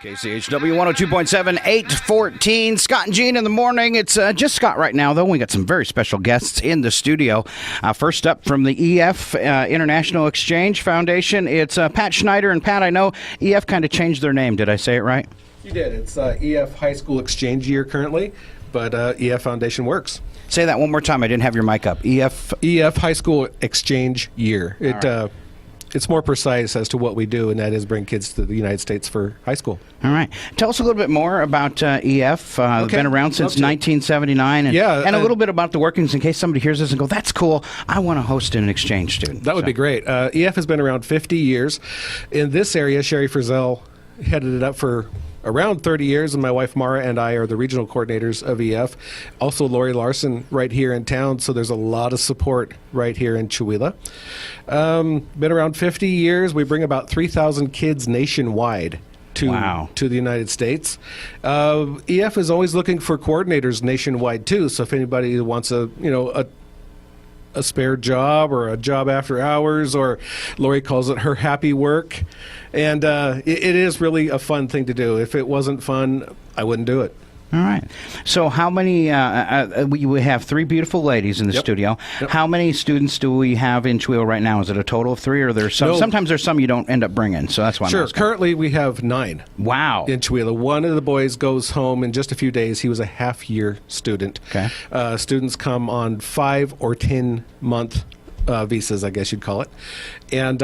KCHW 102.7, 814. Scott and Jean in the morning. It's just Scott right now, though. We got some very special guests in the studio. First up from the EF, International Exchange Foundation, it's Pat Schneider. And Pat, I know EF kind of changed their name. Did I say it right? You did. It's EF High School Exchange Year currently, but EF Foundation works. Say that one more time. I didn't have your mic up. EF High School Exchange Year. It's more precise as to what we do, and that is bring kids to the United States for high school. All right. Tell us a little bit more about EF. Been around since 1979. And a little bit about the workings in case somebody hears this and go, that's cool. I want to host an exchange student. That would be great. EF has been around 50 years. In this area, Sherry Frizzell headed it up for around 30 years, and my wife Mara and I are the regional coordinators of EF. Also, Lori Larson right here in town, so there's a lot of support right here in Chewelah. Been around 50 years. We bring about 3,000 kids nationwide to the United States. EF is always looking for coordinators nationwide too, so if anybody wants a spare job or a job after hours, or Lori calls it her happy work. And it is really a fun thing to do. If it wasn't fun, I wouldn't do it. All right. So how many, we have three beautiful ladies in the studio. Yep. How many students do we have in Chewelah right now? Is it a total of three, or there's some? No. Sometimes there's some you don't end up bringing, so that's why I'm asking. Currently we have 9. Wow. In Chewelah. One of the boys goes home in just a few days. He was a half-year student. Okay. Students come on 5 or 10-month visas, I guess you'd call it. And,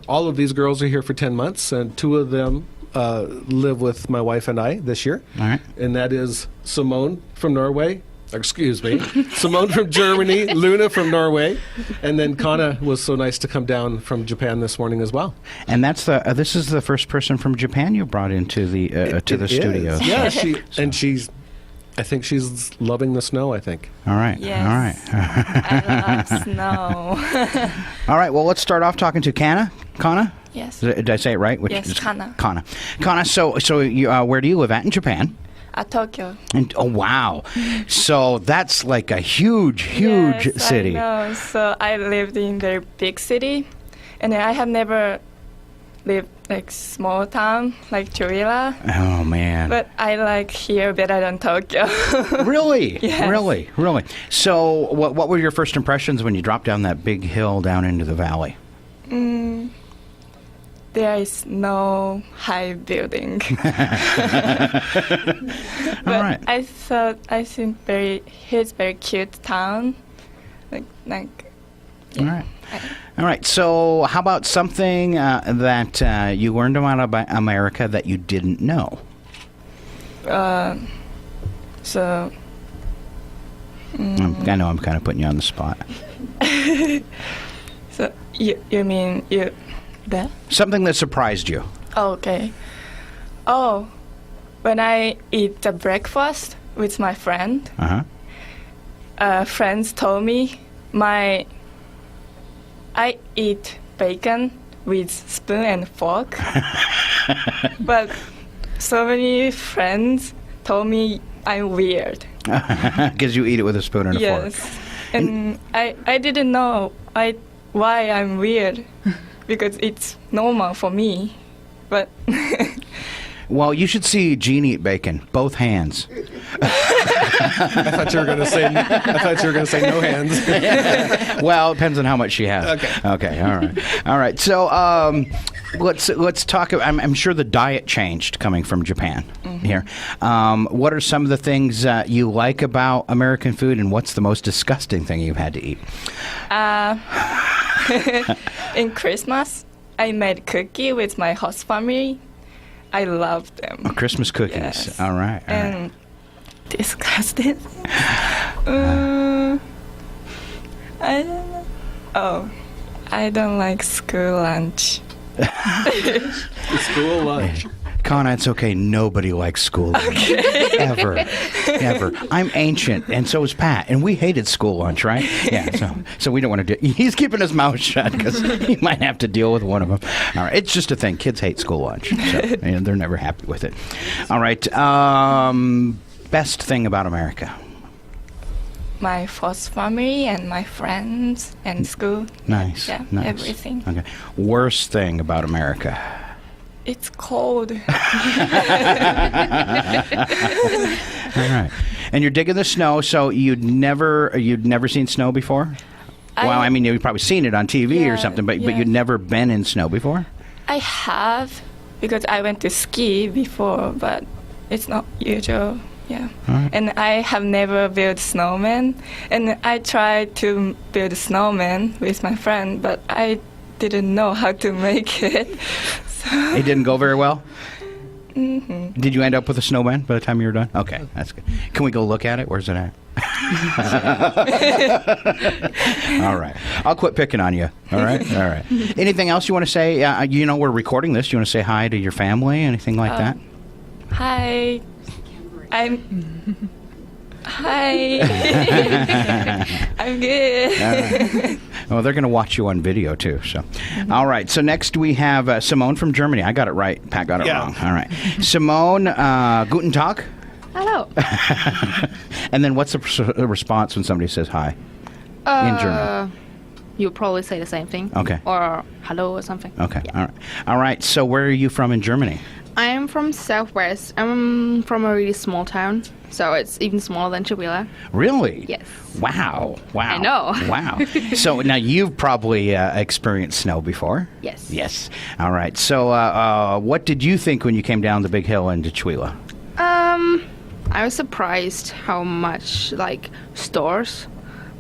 all of these girls are here for 10 months, and 2 of them live with my wife and I this year. All right. And that is Simone from Norway. Excuse me. Simone from Germany, Luna from Norway, and then Kana was so nice to come down from Japan this morning as well. And that's this is the first person from Japan you brought into the studio. Yeah, I think she's loving the snow, I think. All right. Yes. All right. I love snow. All right. Well, let's start off talking to Kana. Kana? Yes. Did I say it right? Yes, Kana. Kana. Kana, so you, where do you live at in Japan? Tokyo. And, oh, wow. So that's like a huge city. I know. So I lived in the big city, and I have never lived like small town like Chewelah. Oh, man. But I like here better than Tokyo. Really? Yes. Really? So what were your first impressions when you dropped down that big hill down into the valley? There is no high building. All right. I think it's very cute town. Like All right. All right. So how about something that you learned about America that you didn't know? I know I'm kind of putting you on the spot. So you mean you there? Something that surprised you. Okay. Oh, when I eat the breakfast with my friend, friends told me I eat bacon with spoon and fork. But so many friends told me I'm weird. Because you eat it with a spoon and a fork. Yes. And I didn't know why I'm weird. Because it's normal for me, but... Well, you should see Jean eat bacon, both hands. I thought you were going to say no hands. Well, it depends on how much she has. Okay. All right. So let's talk. I'm sure the diet changed coming from Japan here. What are some of the things you like about American food, and what's the most disgusting thing you've had to eat? In Christmas, I made cookie with my host family. I love them. Oh, Christmas cookies. Yes. All right. And disgusting. I don't know. Oh, I don't like school lunch. School lunch. Kana, it's okay. Nobody likes school lunch. Ever. I'm ancient, and so is Pat, and we hated school lunch, right? Yeah, so we don't want to do. He's keeping his mouth shut because he might have to deal with one of them. All right, it's just a thing. Kids hate school lunch, so and they're never happy with it. All right, best thing about America? My host family and my friends and school. Nice. Yeah, nice. everything. Okay. Worst thing about America? It's cold. All right. And you're digging the snow, so you'd never seen snow before? Well, I mean, you've probably seen it on TV or something, but you'd never been in snow before? I have, because I went to ski before, but it's not usual. Yeah. Right. And I have never built snowman. And I tried to build a snowman with my friend, but I didn't know how to make it. So. It didn't go very well? Mm-hmm. Did you end up with a snowman by the time you were done? Okay, that's good. Can we go look at it? Where's it at? All right. I'll quit picking on you. All right? All right. Anything else you want to say? You know we're recording this. You want to say hi to your family? Anything like that? Hi. Hi. I'm good. Well, they're going to watch you on video, too. So, all right. So next we have Simone from Germany. I got it right. Pat got it wrong. All right. Simone, guten Tag. Hello. And then what's the response when somebody says hi in German? You'll probably say the same thing. Okay. Or hello or something. Okay. Yeah. All right. All right. So where are you from in Germany? I'm from Southwest. I'm from a really small town, so it's even smaller than Chihuahua. Really? Yes. Wow. Wow. I know. Wow. So now you've probably experienced snow before? Yes. Yes. All right. So what did you think when you came down the big hill into Chihuahua? I was surprised how much stores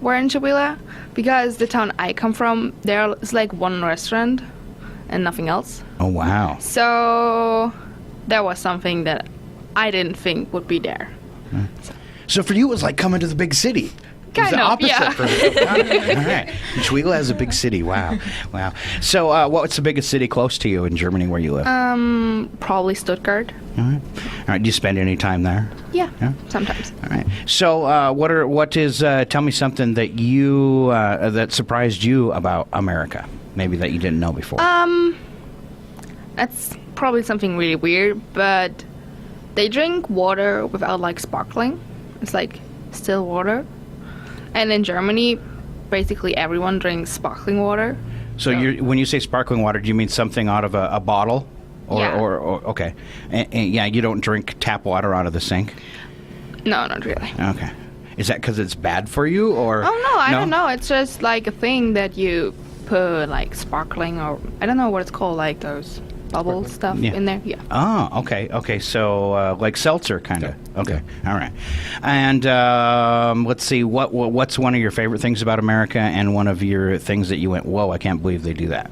were in Chihuahua, because the town I come from, there's one restaurant and nothing else. Oh, wow. So that was something that I didn't think would be there. So for you, it was like coming to the big city. It was Kind the of, opposite yeah. for me. All right. Chihuahua has a big city. Wow. Wow. So what's the biggest city close to you in Germany where you live? Probably Stuttgart. All right. All right. Do you spend any time there? Yeah, Yeah? sometimes. All right. So tell me something that that surprised you about America, maybe that you didn't know before. That's probably something really weird, but they drink water without sparkling. It's still water. And in Germany, basically everyone drinks sparkling water. So when you say sparkling water, do you mean something out of a bottle? Yeah. Or okay. And you don't drink tap water out of the sink? No, not really. Okay. Is that because it's bad for you, or? Oh, no, I don't know. It's just a thing that you put sparkling, or I don't know what it's called, those bubble stuff Yeah. in there. Yeah. Oh, okay. Okay, so like seltzer, kind of. Yeah. Okay, all right. And let's see, what's one of your favorite things about America, and one of your things that you went, whoa, I can't believe they do that?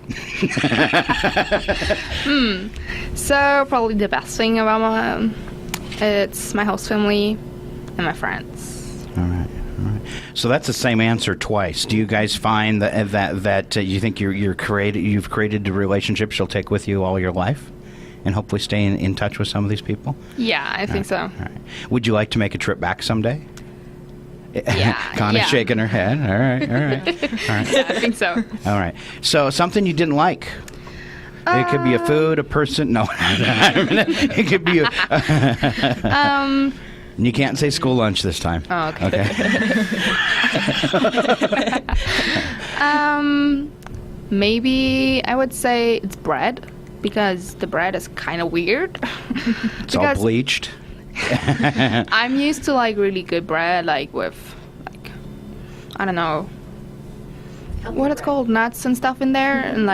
So probably the best thing about it's my host family and my friends. All right. All right. So that's the same answer twice. Do you guys find that you think you've created the relationships you'll take with you all your life, and hopefully stay in touch with some of these people? Yeah, I think so. All right. Would you like to make a trip back someday? Yeah. Kana's yeah. shaking her head. All right. All right. All right. Yeah, I think so. All right. So something you didn't like. It could be a food, a person. No, it could be a. You can't say school lunch this time. Oh, okay. Maybe I would say it's bread, because the bread is kind of weird. It's all bleached. I'm used to really good bread, with I don't know what it's called, nuts and stuff in there, and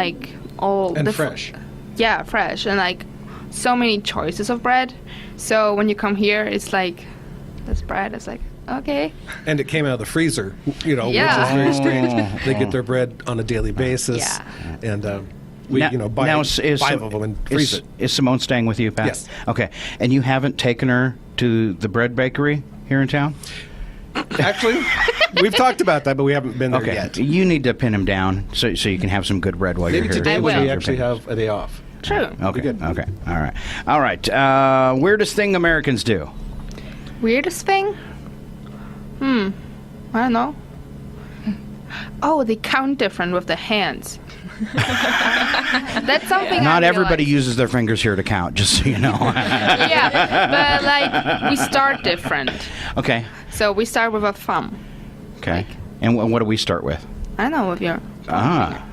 all And the fresh. Yeah, fresh, and so many choices of bread. So when you come here, it's this bread is okay. And it came out of the freezer, Yeah. which is very Oh. strange. They get their bread on a daily basis. Yeah. And we, buy now 5 of them and freeze it. Is Simone staying with you, Pat? Yes. Okay. And you haven't taken her to the bread bakery here in town? Actually, we've talked about that, but we haven't been there Okay. yet. You need to pin him down so you can have some good bread while Maybe you're here. today I when we will. actually have a day off. True. Okay. good. Okay. All right. All right. Weirdest thing Americans do? Weirdest thing? I don't know. Oh, they count different with the hands. That's something. Not I everybody realized. uses their fingers here to count, just so you know. Yeah, but we start different. Okay. So we start with a thumb. Okay. And what do we start with? I don't know with your.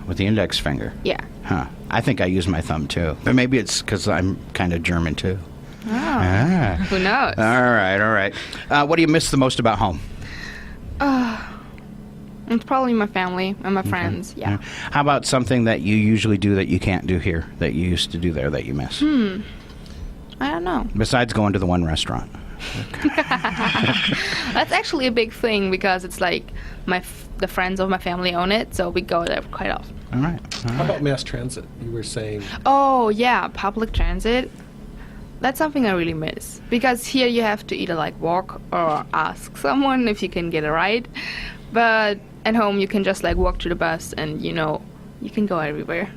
With the index finger. Yeah. Huh. I think I use my thumb too, but maybe it's because I'm kind of German too. Who knows? All right. What do you miss the most about home? It's probably my family and my friends. Yeah. How about something that you usually do that you can't do here, that you used to do there that you miss? I don't know. Besides going to the one restaurant. That's actually a big thing because it's like the friends of my family own it, so we go there quite often. All right. How about mass transit? You were saying. Oh yeah, public transit. That's something I really miss because here you have to either like walk or ask someone if you can get a ride, but at home you can just like walk to the bus and you can go everywhere.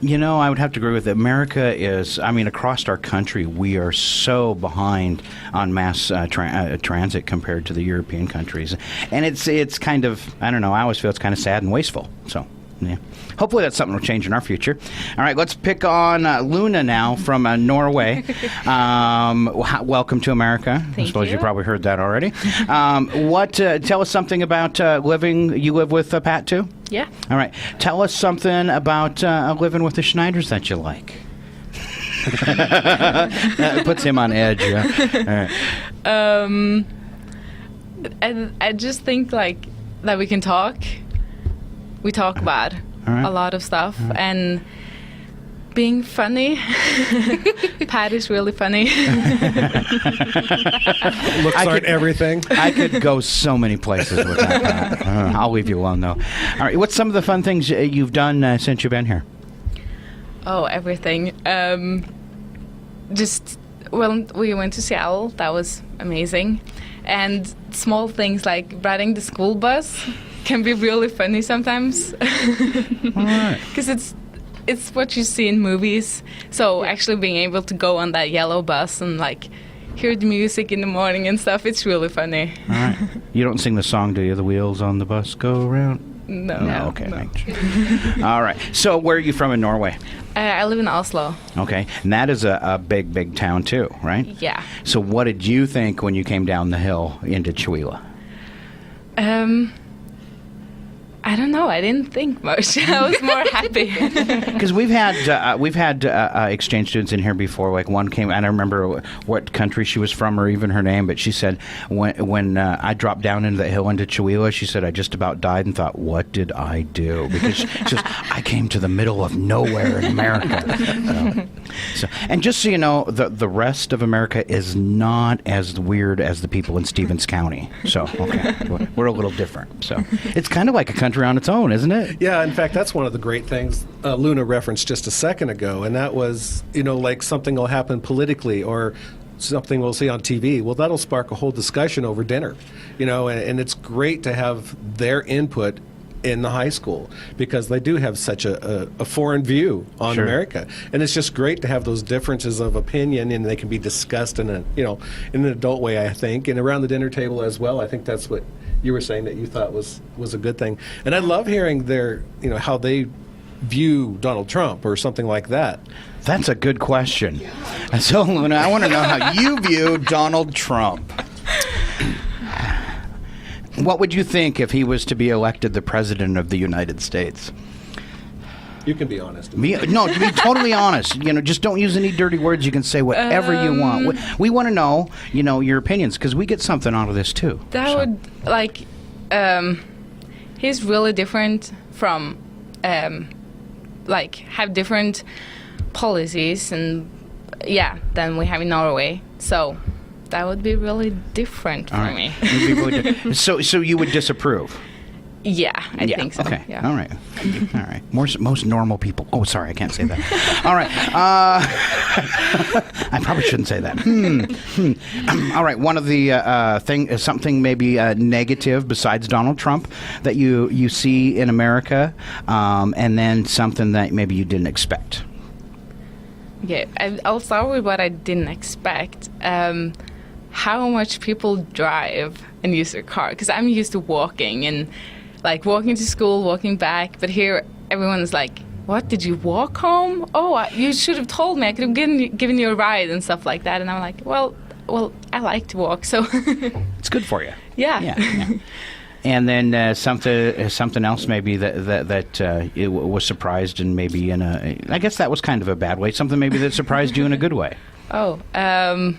I would have to agree with it. America is, across our country, we are so behind on mass transit compared to the European countries. And it's kind of, I don't know, I always feel it's kind of sad and wasteful. So, yeah. Hopefully that's something will change in our future. All right, let's pick on Luna now from Norway. Welcome to America. I suppose you probably heard that already. Tell us something about living. You live with Pat too? Yeah. All right. Tell us something about living with the Schneiders that you like. It puts him on edge. Yeah. All right. And I just think like that we can talk. We talk about a lot of stuff and being funny. Pat is really funny. Looks aren't everything. I could go so many places with that, Pat. I'll leave you alone, though. All right, what's some of the fun things you've done since you've been here? Oh, everything. We went to Seattle. That was amazing. And small things like riding the school bus can be really funny sometimes. Because it's what you see in movies. So actually being able to go on that yellow bus and like hear the music in the morning and stuff, it's really funny. All right. You don't sing the song, do you? The wheels on the bus go around? No. Okay. No. All right. So where are you from in Norway? I live in Oslo. Okay. And that is a big, big town too, right? Yeah. So what did you think when you came down the hill into Chihuahua? I don't know. I didn't think much. I was more happy. Because we've had exchange students in here before. Like one came, I don't remember what country she was from or even her name, but she said when I dropped down into the hill into Chihuahua, she said I just about died and thought, what did I do? Because she says I came to the middle of nowhere in America. So and just so you know, the rest of America is not as weird as the people in Stevens County. So okay, we're a little different. So it's kind of like a country on its own, isn't it? Yeah, in fact, that's one of the great things Luna referenced just a second ago, and that was, like something will happen politically or something we'll see on TV. Well, that'll spark a whole discussion over dinner, and it's great to have their input in the high school because they do have such a foreign view on America, and it's just great to have those differences of opinion, and they can be discussed in in an adult way, I think, and around the dinner table as well. I think that's what you were saying that you thought was a good thing, and I love hearing their how they view Donald Trump or something like that. That's a good question. So Luna, I want to know how you view Donald Trump. What would you think if he was to be elected the president of the United States? You can be honest. No, to be totally honest. Just don't use any dirty words. You can say whatever you want. We want to know, your opinions, because we get something out of this too. Would he's really different from, have different policies and than we have in Norway. So that would be really different for me. So you would disapprove? Yeah, I think so. Okay. Yeah. All right. Most normal people. Oh, sorry, I can't say that. All right. I probably shouldn't say that. All right. One of the something maybe negative besides Donald Trump that you see in America, and then something that maybe you didn't expect. Yeah, I'll start with what I didn't expect. How much people drive and use their car, because I'm used to walking and walking to school, walking back, but here everyone's like, what, did you walk home? Oh, you should have told me, I could have given you a ride and stuff like that. And I'm like, well, I like to walk, so it's good for you. Yeah. And then something else maybe that it was surprised and maybe in a, I guess that was kind of a bad way. Something maybe that surprised you in a good way. Oh, I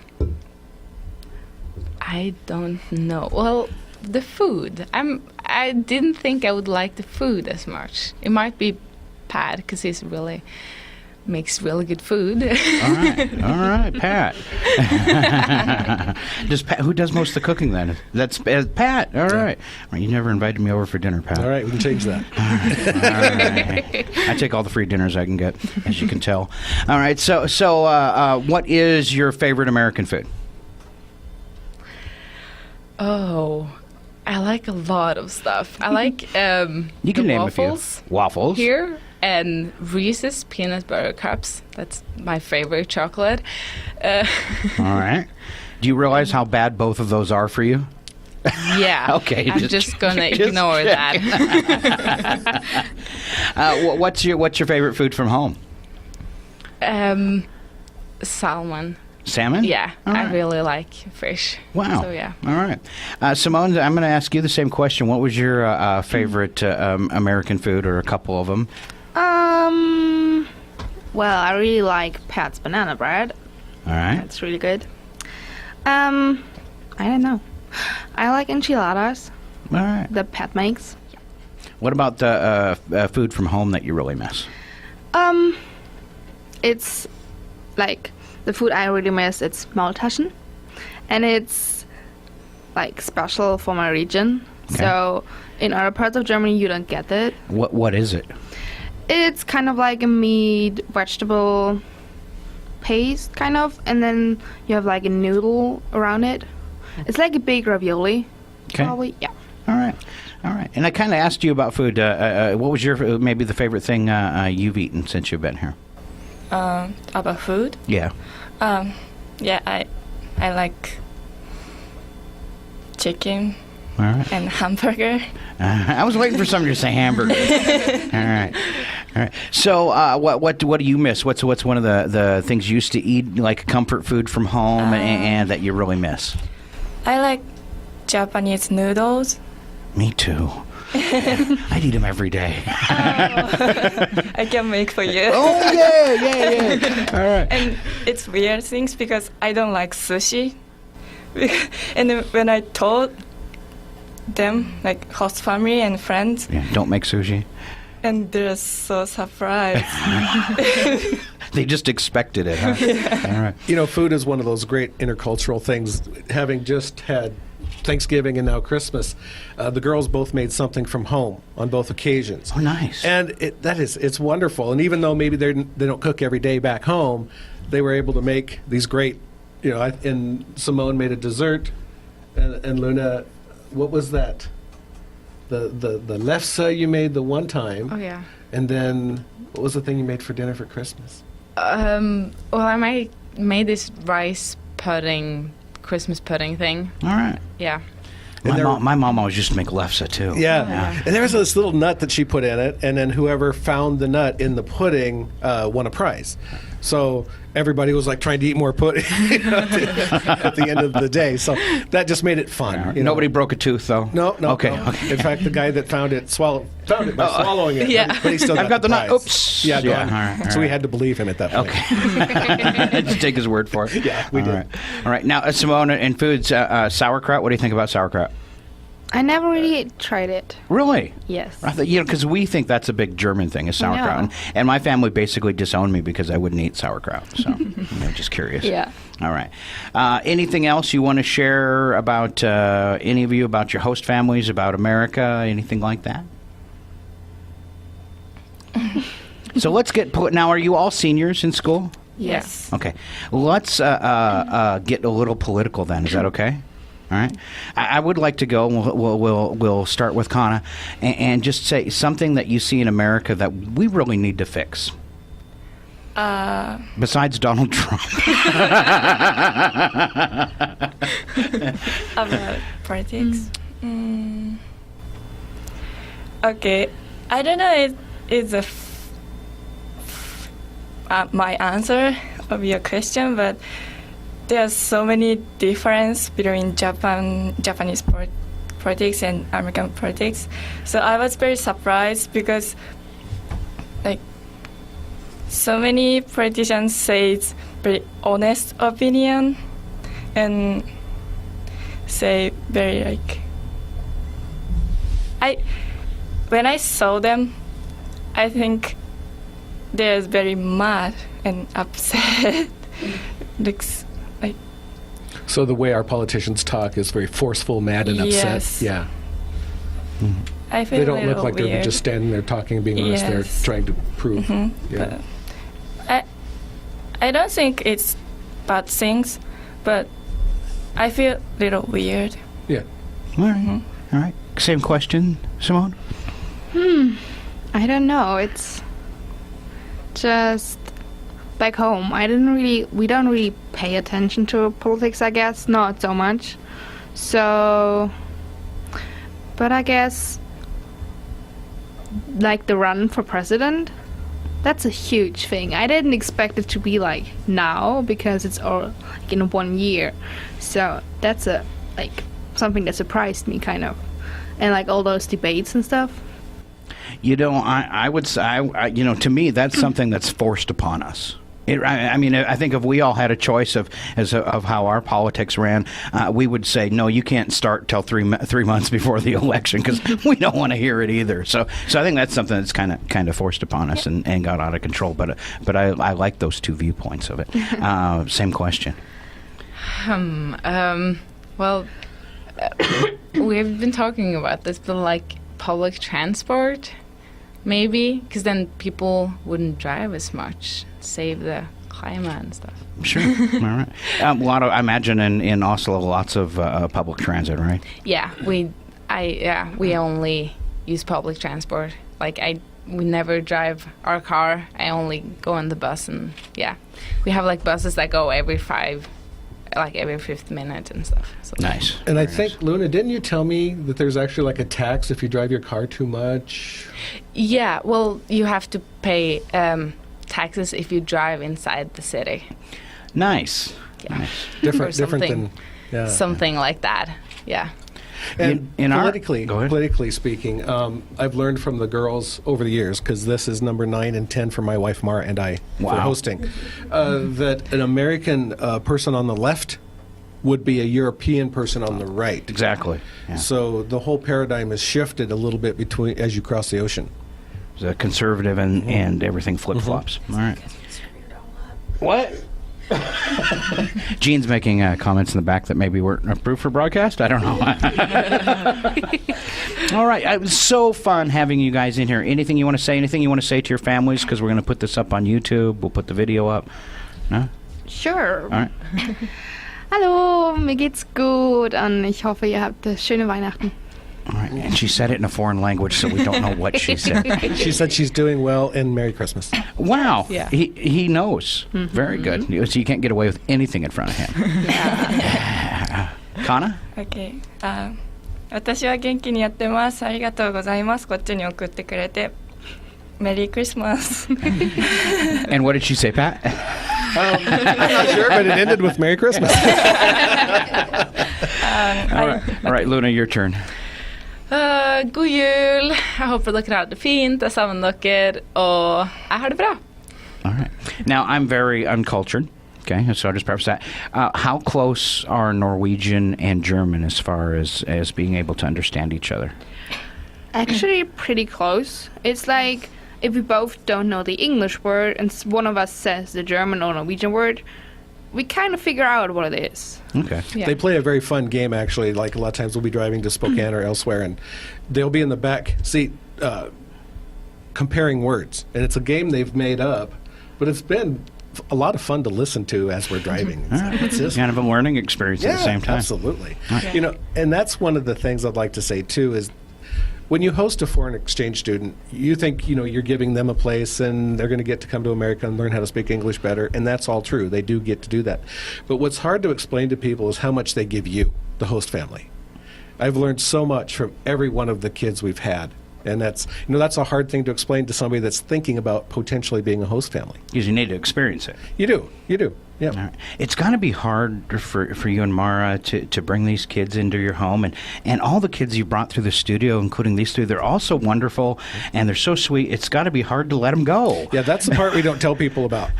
don't know. Well, the food. I didn't think I would like the food as much. It might be Pat because he's really makes really good food. All right, Pat. Who does most of the cooking then? That's Pat. All right. Well, you never invited me over for dinner, Pat. All right, we can change that. All right. I take all the free dinners I can get, as you can tell. All right. So, what is your favorite American food? Oh, I like a lot of stuff. I like you can name waffles. A few. Waffles here. And Reese's peanut butter cups. That's my favorite chocolate. All right. Do you realize how bad both of those are for you? Yeah. Okay. I'm just going to ignore that. What's your favorite food from home? Salmon. Salmon? Yeah. All right. I really like fish. Wow. So, yeah. All right. Simone, I'm going to ask you the same question. What was your favorite American food, or a couple of them? Well, I really like Pat's banana bread. All right. It's really good. I don't know. I like enchiladas All right. that Pat makes. What about the food from home that you really miss? It's like the food I really miss. It's Maultaschen, and it's like special for my region. Okay. So in other parts of Germany, you don't get it. What is it? It's kind of like a meat vegetable paste, kind of, and then you have like a noodle around it. It's like a big ravioli. Okay. Probably, yeah. All right. And I kind of asked you about food. What was your maybe the favorite thing you've eaten since you've been here? About food? Yeah. Yeah, I like chicken All right. and hamburger. I was waiting for somebody to say hamburger. All right. So, what do you miss? What's one of the things you used to eat, like comfort food from home, and that you really miss? I like Japanese noodles. Me too. I'd eat them every day. I can make for you. Oh yeah. All right. And it's weird things because I don't like sushi. And then when I told them, like host family and friends, Yeah, don't make sushi. and they're so surprised. They just expected it, huh? Yeah. All right. You know, food is one of those great intercultural things. Having just had Thanksgiving and now Christmas, the girls both made something from home on both occasions. Oh, nice. And it's wonderful. And even though maybe they don't cook every day back home, they were able to make these great, and Simone made a dessert, and Luna, what was that? The lefse you made the one time. Oh, yeah. And then what was the thing you made for dinner for Christmas? Well, I made this rice pudding, Christmas pudding thing. All right. Yeah. My mom always used to make lefse too. Yeah. And there was this little nut that she put in it, and then whoever found the nut in the pudding won a prize. So everybody was like trying to eat more pudding at the end of the day. So that just made it fun. Nobody broke a tooth though. No. Okay. No. In fact, the guy that found it by swallowing it. Yeah. But he still I've got the nut. prize. Oops. Yeah, gone. All right. So we had to believe him at that point. Okay. Just take his word for it. Yeah, we did. All right. Now, Simone, in foods, sauerkraut. What do you think about sauerkraut? I never really tried it. Really? Yes. I thought, because we think that's a big German thing, is sauerkraut. know. And my family basically disowned me because I wouldn't eat sauerkraut. So I'm just curious. Yeah. All right. Anything else you want to share about any of you, about your host families, about America, anything like that? So let's get now. Are you all seniors in school? Yes. Okay. Let's get a little political then. Is that okay? All right. I would like to go. We'll start with Kana, and just say something that you see in America that we really need to fix. Besides Donald Trump. About politics. Okay. I don't know. It's my answer of your question, but there's so many difference between Japanese politics and American politics. So I was very surprised because, like, so many politicians say it's very honest opinion and say very like. When I saw them, I think they're very mad and upset. Looks like. So the way our politicians talk is very forceful, mad, and upset. Yes. Yeah. I feel They don't a look little like weird. they're just standing there talking and being honest. They're Yes. trying to prove. Yeah. But I don't think it's bad things, but I feel a little weird. Yeah. All right. All right. Same question, Simone? I don't know. It's just back home. We don't really pay attention to politics, I guess. Not so much. So, but I guess, like the run for president, that's a huge thing. I didn't expect it to be like now because it's all like in 1 year. So that's something that surprised me kind of. And like all those debates and stuff. You know, I would say, to me, that's something that's forced upon us. I mean, I think if we all had a choice of how our politics ran, we would say, no, you can't start till 3 months before the election because we don't want to hear it either. So I think that's something that's kind of forced upon us and got out of control. But I like those two viewpoints of it. Same question. Well, we've been talking about this, but like public transport, maybe, because then people wouldn't drive as much, save the climate and stuff. Sure. All right. I imagine in Oslo, lots of public transit, right? Yeah, we only use public transport. Like we never drive our car. I only go on the bus, and we have like buses that go every 5th minute and stuff. So Nice. And I Very think, nice. Luna, didn't you tell me that there's actually like a tax if you drive your car too much? yeah, well, you have to pay taxes if you drive inside the city. Nice. Yeah. Nice. Different something. than Something like that. Yeah. And In our- politically, Go ahead. politically speaking, I've learned from the girls over the years, because this is number 9 and 10 for my wife Mara and I for Wow. hosting, that an American person on the left would be a European person on the right. Exactly. Yeah. So the whole paradigm has shifted a little bit between as you cross the ocean. The conservative and everything flip-flops. All right. What? Gene's making comments in the back that maybe weren't approved for broadcast. I don't know. All right. It was so fun having you guys in here. Anything you want to say? Anything you want to say to your families? Because we're going to put this up on YouTube. We'll put the video up. No? Sure. All right. Hallo, mir geht's gut und ich hoffe, ihr habt schöne Weihnachten. All right. And she said it in a foreign language, so we don't know what she said. She said she's doing well, and Merry Christmas. Wow. Yeah. He knows. Very good. So you can't get away with anything in front of him. Kana? Okay. 私は元気にやってます。ありがとうございます。こっちに送ってくれて。Merry Christmas. And what did she say, Pat? I'm not sure, but it ended with Merry Christmas. All right, Luna, your turn. God jul! Jeg håper dere har det fint. Jeg savner dere, og jeg har det bra. All right. Now, I'm very uncultured. Okay, so I'll just preface that. How close are Norwegian and German as far as being able to understand each other? Actually, pretty close. It's like if we both don't know the English word and one of us says the German or Norwegian word, we kind of figure out what it is. Okay. Yeah. They play a very fun game, actually. Like a lot of times we'll be driving to Spokane or elsewhere, and they'll be in the back seat comparing words. And it's a game they've made up, but it's been a lot of fun to listen to as we're driving. All right. It's just, Kind of a learning experience at the same time. absolutely. You know, and that's one of the things I'd like to say too is when you host a foreign exchange student, you think, you know, you're giving them a place and they're going to get to come to America and learn how to speak English better, and that's all true. They do get to do that. But what's hard to explain to people is how much they give you, the host family. I've learned so much from every one of the kids we've had And that's a hard thing to explain to somebody that's thinking about potentially being a host family. Because you need to experience it. You do. Yeah. All right. It's got to be hard for you and Mara to bring these kids into your home. And all the kids you brought through the studio, including these three, they're all so wonderful and they're so sweet. It's got to be hard to let them go. Yeah, that's the part we don't tell people about.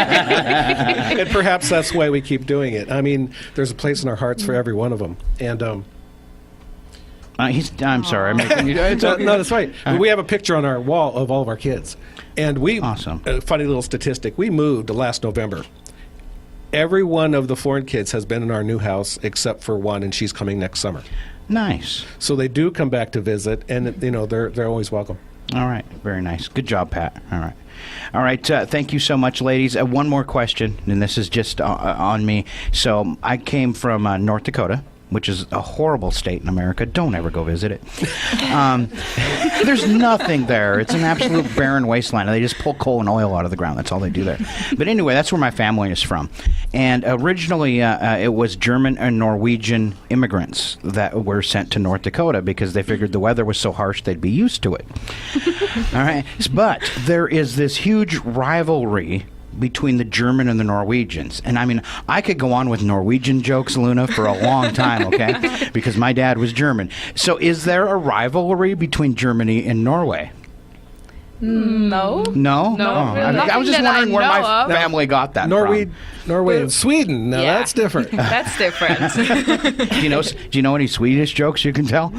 And perhaps that's why we keep doing it. I mean, there's a place in our hearts for every one of them. And I'm sorry. I'm making you. It's okay. No, that's right. We have a picture on our wall of all of our kids. And Awesome. A funny little statistic, we moved last November. Every one of the foreign kids has been in our new house except for one, and she's coming next summer. Nice. So they do come back to visit, and they're always welcome. All right. Very nice. Good job, Pat. All right. Thank you so much, ladies. One more question, and this is just on me. So I came from North Dakota, which is a horrible state in America. Don't ever go visit it. There's nothing there. It's an absolute barren wasteland. They just pull coal and oil out of the ground. That's all they do there. But anyway, that's where my family is from. And originally, it was German and Norwegian immigrants that were sent to North Dakota because they figured the weather was so harsh they'd be used to it. All right. But there is this huge rivalry between the German and the Norwegians. And I mean, I could go on with Norwegian jokes, Luna, for a long time, okay? Because my dad was German. So is there a rivalry between Germany and Norway? No. No? No, Oh, really. I was just Nothing that wondering I where my know of. family got that Norway from. and Sweden. Now Yeah. that's different. That's different. Do you know any Swedish jokes you can tell?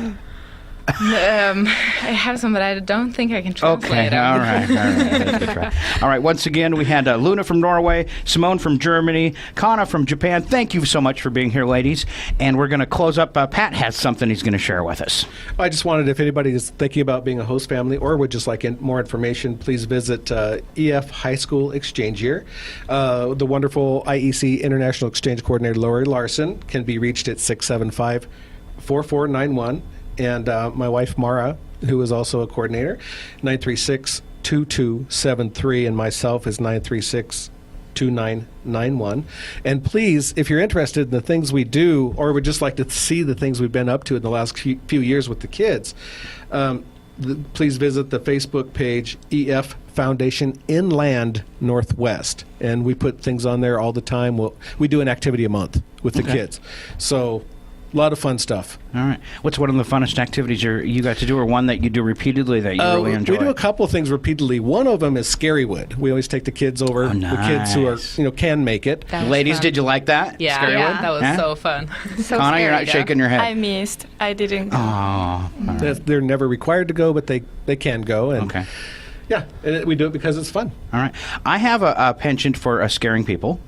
I have some, but I don't think I can translate Okay, them. all right. That's a good try. All right, once again, we had Luna from Norway, Simone from Germany, Kana from Japan. Thank you so much for being here, ladies. And we're going to close up. Pat has something he's going to share with us. I just wanted, if anybody is thinking about being a host family or would just like more information, please visit EF High School Exchange Year. The wonderful IEC International Exchange Coordinator Lori Larson can be reached at 675-4491. And my wife, Mara, who is also a coordinator, 936-2273, and myself is 936-2991. And please, if you're interested in the things we do or would just like to see the things we've been up to in the last few years with the kids, please visit the Facebook page, EF Foundation Inland Northwest. And we put things on there all the time. We do an activity a month with the kids. So a lot of fun stuff. All right. What's one of the funnest activities you got to do, or one that you do repeatedly that you really enjoy? We do a couple of things repeatedly. One of them is Scarywood. We always take the kids over, the kids who are can make it. That was Ladies, fun. did you like that? Yeah, Scarywood? that was Huh? so fun. So Kana, you're scary, not though. shaking your head. I missed. I didn't go. Oh. They're never required to go, but they can go. And Okay. yeah, and we do it because it's fun. All right. I have a penchant for scaring people.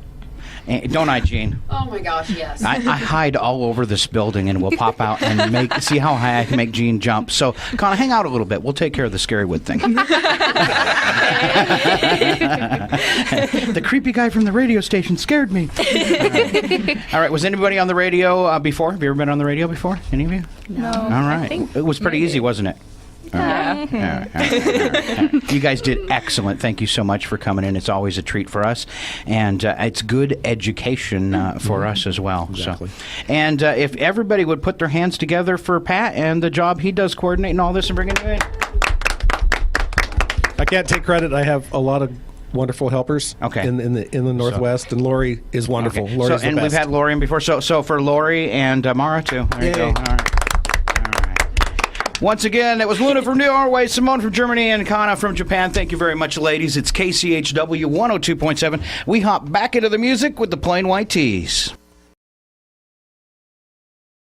Don't I, Gene? Oh my gosh, yes. I hide all over this building and we'll pop out and see how high I can make Gene jump. So, Kana, hang out a little bit. We'll take care of the Scarywood thing. The creepy guy from the radio station scared me. All right. Was anybody on the radio before? Have you ever been on the radio before? Any of you? No. All right. It was pretty easy, wasn't it? Yeah. All right. You guys did excellent. Thank you so much for coming in. It's always a treat for us, and it's good education for us as well. Exactly. So, and if everybody would put their hands together for Pat and the job he does coordinating all this and bringing it in. I can't take credit. I have a lot of wonderful helpers in the Northwest, and Lori is wonderful. Okay. Lori's the and best. we've had Lori in before. So for Lori and Mara too. There you go. Yay. All right. Once again, it was Luna from Norway, Simone from Germany, and Kana from Japan. Thank you very much, ladies. It's KCHW 102.7. We hop back into the music with the Plain White Tees.